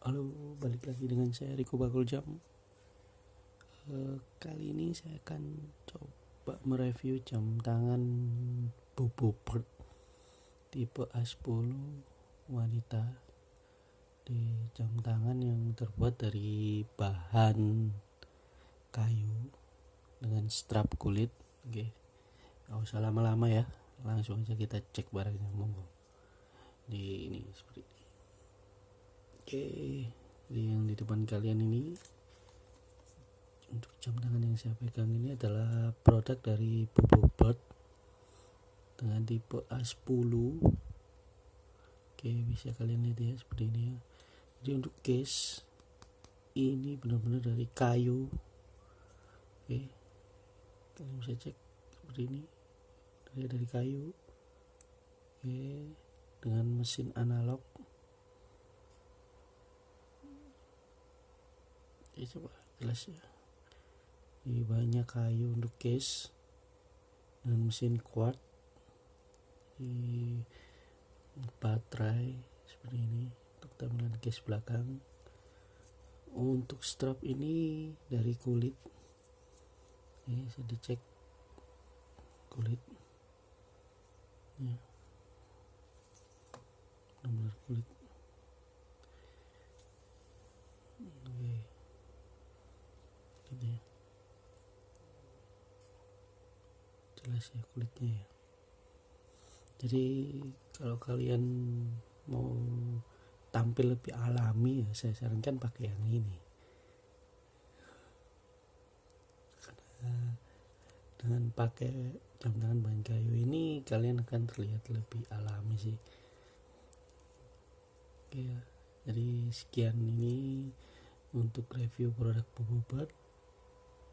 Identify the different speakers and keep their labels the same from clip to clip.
Speaker 1: Halo, balik lagi dengan saya Riko Bakul Jam. Kali ini saya akan coba mereview jam tangan Bobo Bird tipe A10 wanita, di jam tangan yang terbuat dari bahan kayu dengan strap kulit. Oke, nggak usah lama-lama ya, langsung aja kita cek barangnya. Monggo. Di ini seperti ini. Oke, jadi yang di depan kalian ini, untuk jam tangan yang saya pegang ini adalah produk dari Bobo Bird dengan tipe A10. Oke, bisa kalian lihat ya, seperti ini ya. Jadi untuk case ini benar-benar dari kayu. Oke, kalian bisa cek seperti ini, dari kayu. Oke, dengan mesin analog. Oke, coba jelas ya. Ini banyak kayu untuk case dan mesin quart, di baterai seperti ini untuk tampilan case belakang. Untuk strap ini dari kulit. Ini saya dicek kulit ya, benar-benar kulit. Oke, gitu ya, jelas ya kulitnya ya. Jadi kalau kalian mau tampil lebih alami ya, saya sarankan pakai yang ini, karena dengan pakai jam tangan bahan kayu ini kalian akan terlihat lebih alami sih. Oke ya, jadi sekian ini untuk review produk Bobo Bird.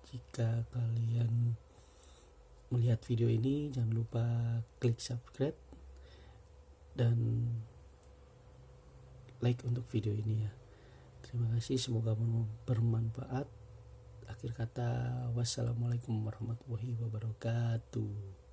Speaker 1: Jika kalian melihat video ini, jangan lupa klik subscribe dan like untuk video ini ya. Terima kasih, semoga bermanfaat. Akhir kata, wassalamualaikum warahmatullahi wabarakatuh.